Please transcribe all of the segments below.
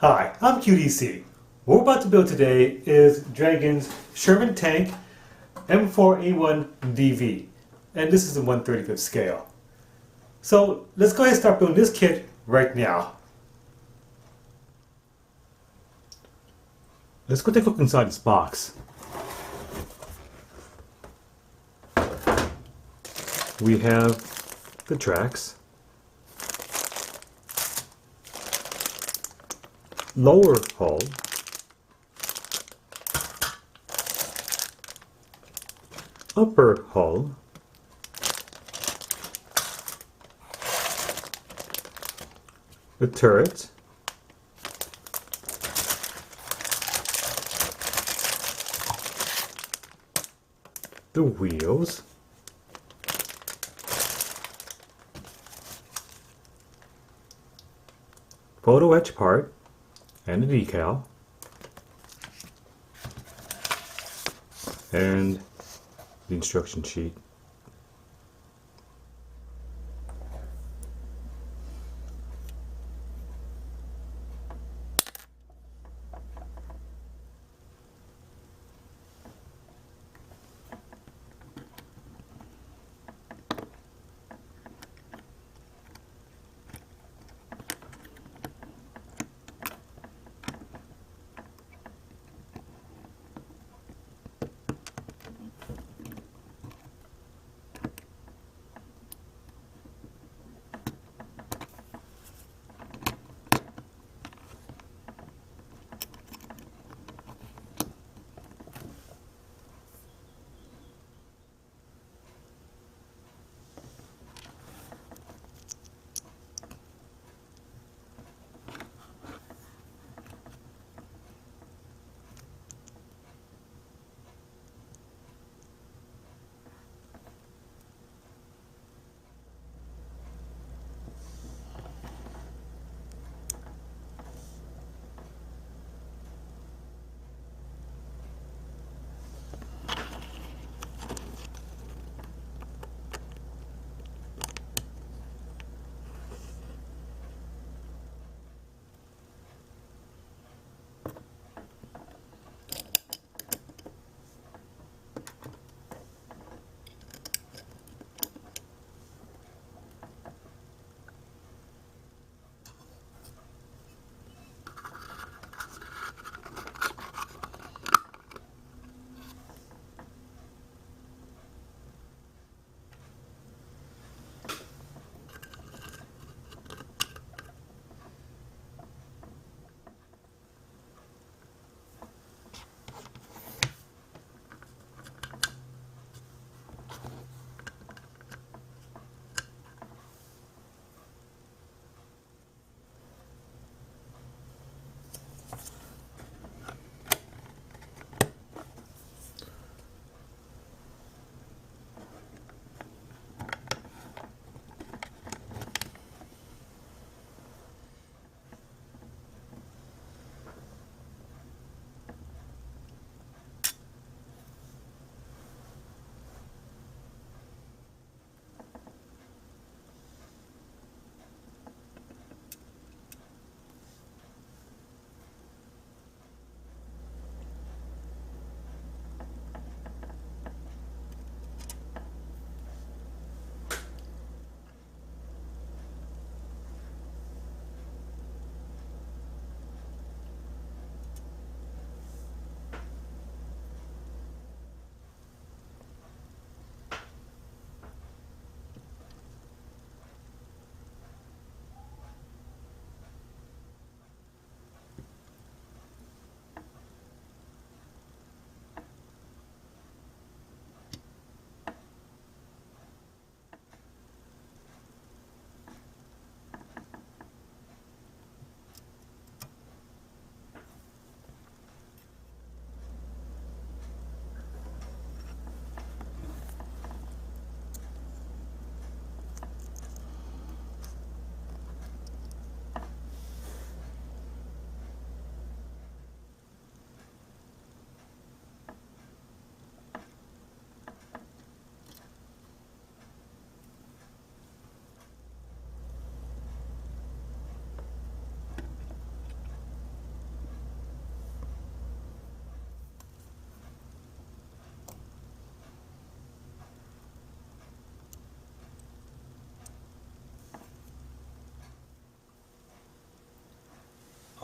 Hi, I'm QDC. What we're about to build today is Dragon's Sherman tank M4A1 DV, and this is the 1/35th scale. So let's go ahead and start building this kit right now. Let's go take a look inside this box. We have the tracks, lower hull, upper hull, the turret, the wheels, photo-etched part, and the decal, and the instruction sheet.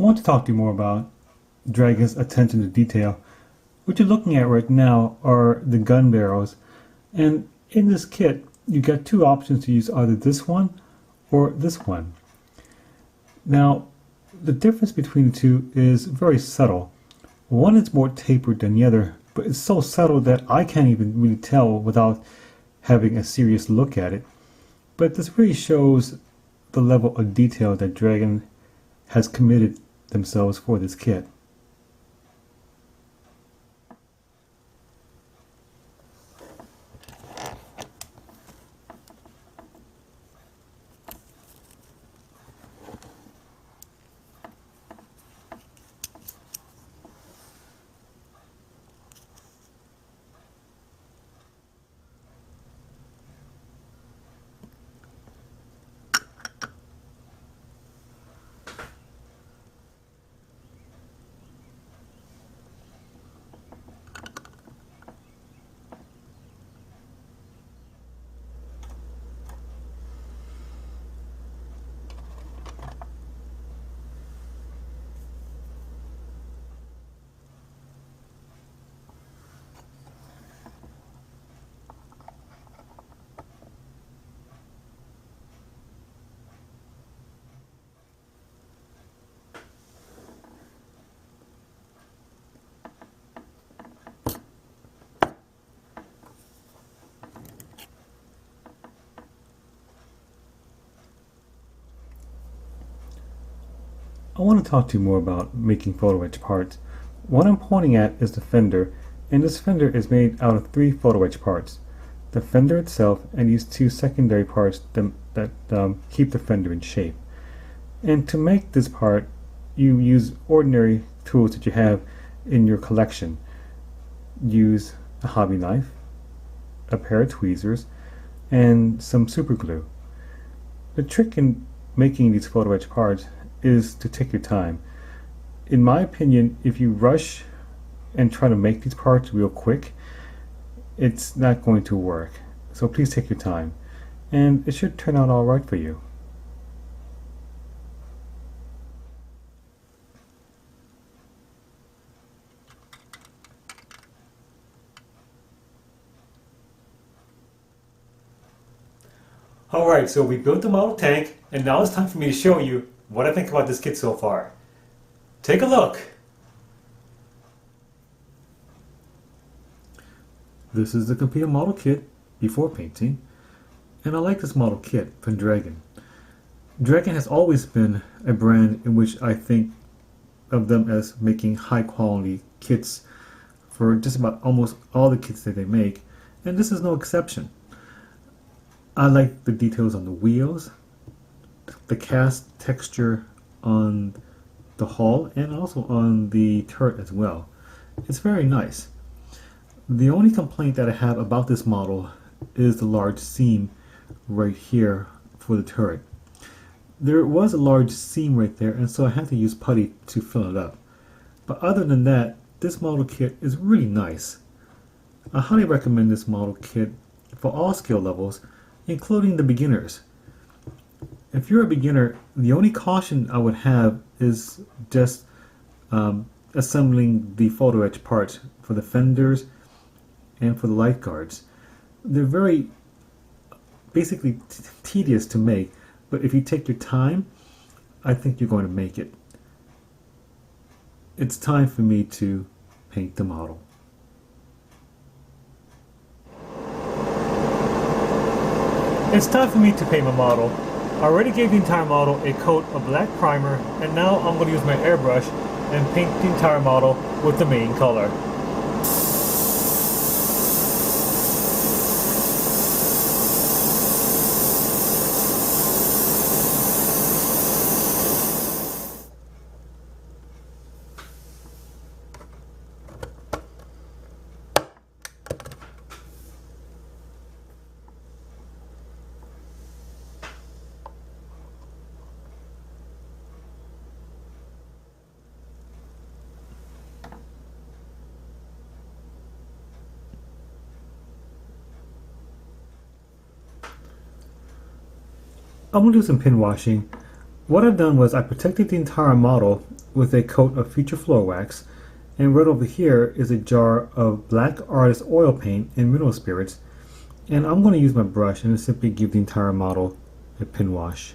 want to talk to you more about Dragon's attention to detail. What you're looking at right now are the gun barrels, and in this kit you get two options to use, either this one or this one. Now the difference between the two is very subtle. One is more tapered than the other, but it's so subtle that I can't even really tell without having a serious look at it. But this really shows the level of detail that Dragon has committed themselves for this kit. I want to talk to you more about making photo-etched parts. What I'm pointing at is the fender, and this fender is made out of 3 photo-etched parts. The fender itself and these 2 secondary parts that keep the fender in shape. And to make this part, you use ordinary tools that you have in your collection. Use a hobby knife, a pair of tweezers, and some super glue. The trick in making these photo-etched parts is to take your time. In my opinion, if you rush and try to make these parts real quick, it's not going to work. So please take your time, and it should turn out alright for you. Alright, so we built the model tank, and now it's time for me to show you what I think about this kit so far. Take a look! This is the complete model kit before painting, and I like this model kit from Dragon. Dragon has always been a brand in which I think of them as making high quality kits for just about almost all the kits that they make, and this is no exception. I like the details on the wheels, the cast texture on the hull, and also on the turret as well. It's very nice. The only complaint that I have about this model is the large seam right here for the turret. There was a large seam right there, and so I had to use putty to fill it up. But other than that, this model kit is really nice. I highly recommend this model kit for all skill levels, including the beginners. If you're a beginner, the only caution I would have is just assembling the photo etch parts for the fenders and for the light guards. They're very basically tedious to make, but if you take your time, I think you're going to make it. It's time for me to paint the model. It's time for me to paint my model. I already gave the entire model a coat of black primer, and now I'm going to use my airbrush and paint the entire model with the main color. I'm going to do some pin washing. What I've done was I protected the entire model with a coat of Future Floor Wax, and right over here is a jar of black artist oil paint and mineral spirits, and I'm going to use my brush and simply give the entire model a pin wash.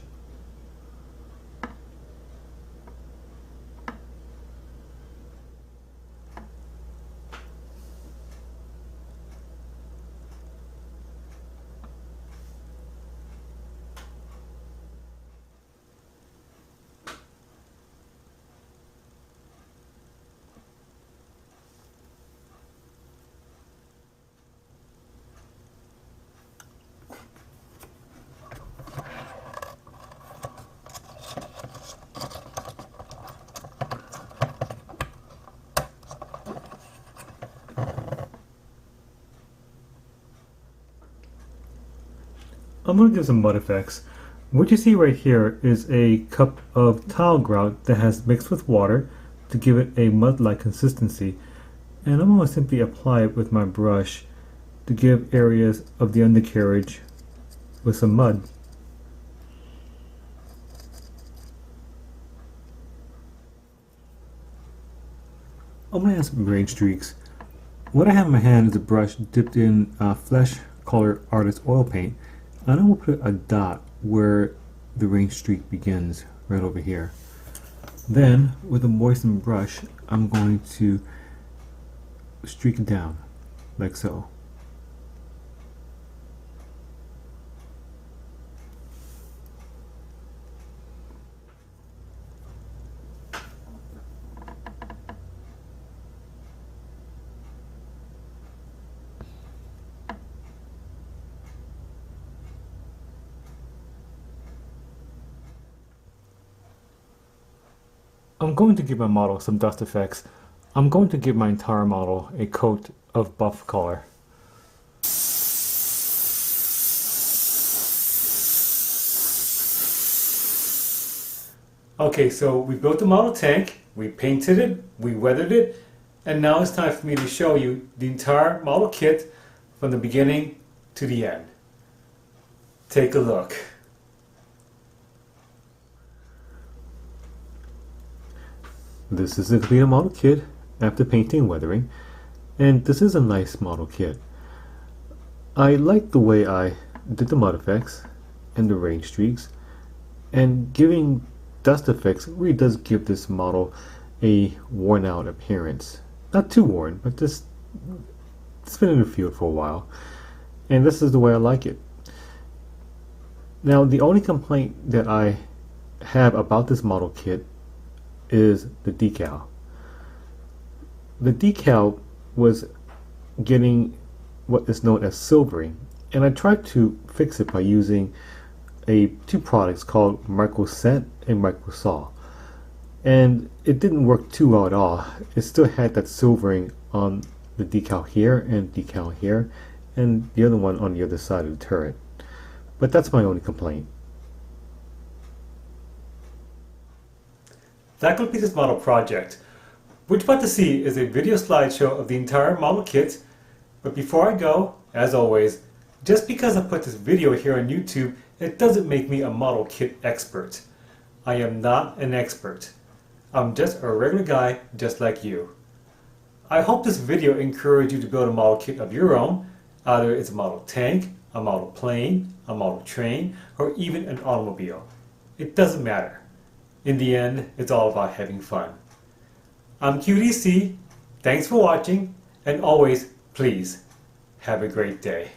I'm going to give some mud effects. What you see right here is a cup of tile grout that has mixed with water to give it a mud-like consistency, and I'm going to simply apply it with my brush to give areas of the undercarriage with some mud. I'm going to add some rain streaks. What I have in my hand is a brush dipped in flesh colored artist oil paint, and I'm going to put a dot where the rain streak begins, right over here. Then, with a moistened brush, I'm going to streak it down, like so. I'm going to give my model some dust effects. I'm going to give my entire model a coat of buff color. Okay, so we built the model tank, we painted it, we weathered it, and now it's time for me to show you the entire model kit from the beginning to the end. Take a look. This is the completed model kit after painting and weathering, and this is a nice model kit. I like the way I did the mud effects and the rain streaks, and giving dust effects really does give this model a worn out appearance. Not too worn, but just it's been in the field for a while, and this is the way I like it. Now, the only complaint that I have about this model kit is the decal. The decal was getting what is known as silvering, and I tried to fix it by using two products called Micro Set and Micro Saw, and it didn't work too well at all. It still had that silvering on the decal here and decal here, and the other one on the other side of the turret. But that's my only complaint. That completes this model project. What you're about to see is a video slideshow of the entire model kit. But before I go, as always, just because I put this video here on YouTube, it doesn't make me a model kit expert. I am not an expert. I'm just a regular guy just like you. I hope this video encouraged you to build a model kit of your own. Either it's a model tank, a model plane, a model train, or even an automobile. It doesn't matter. In the end, it's all about having fun. I'm QDC, thanks for watching, and always, please, have a great day.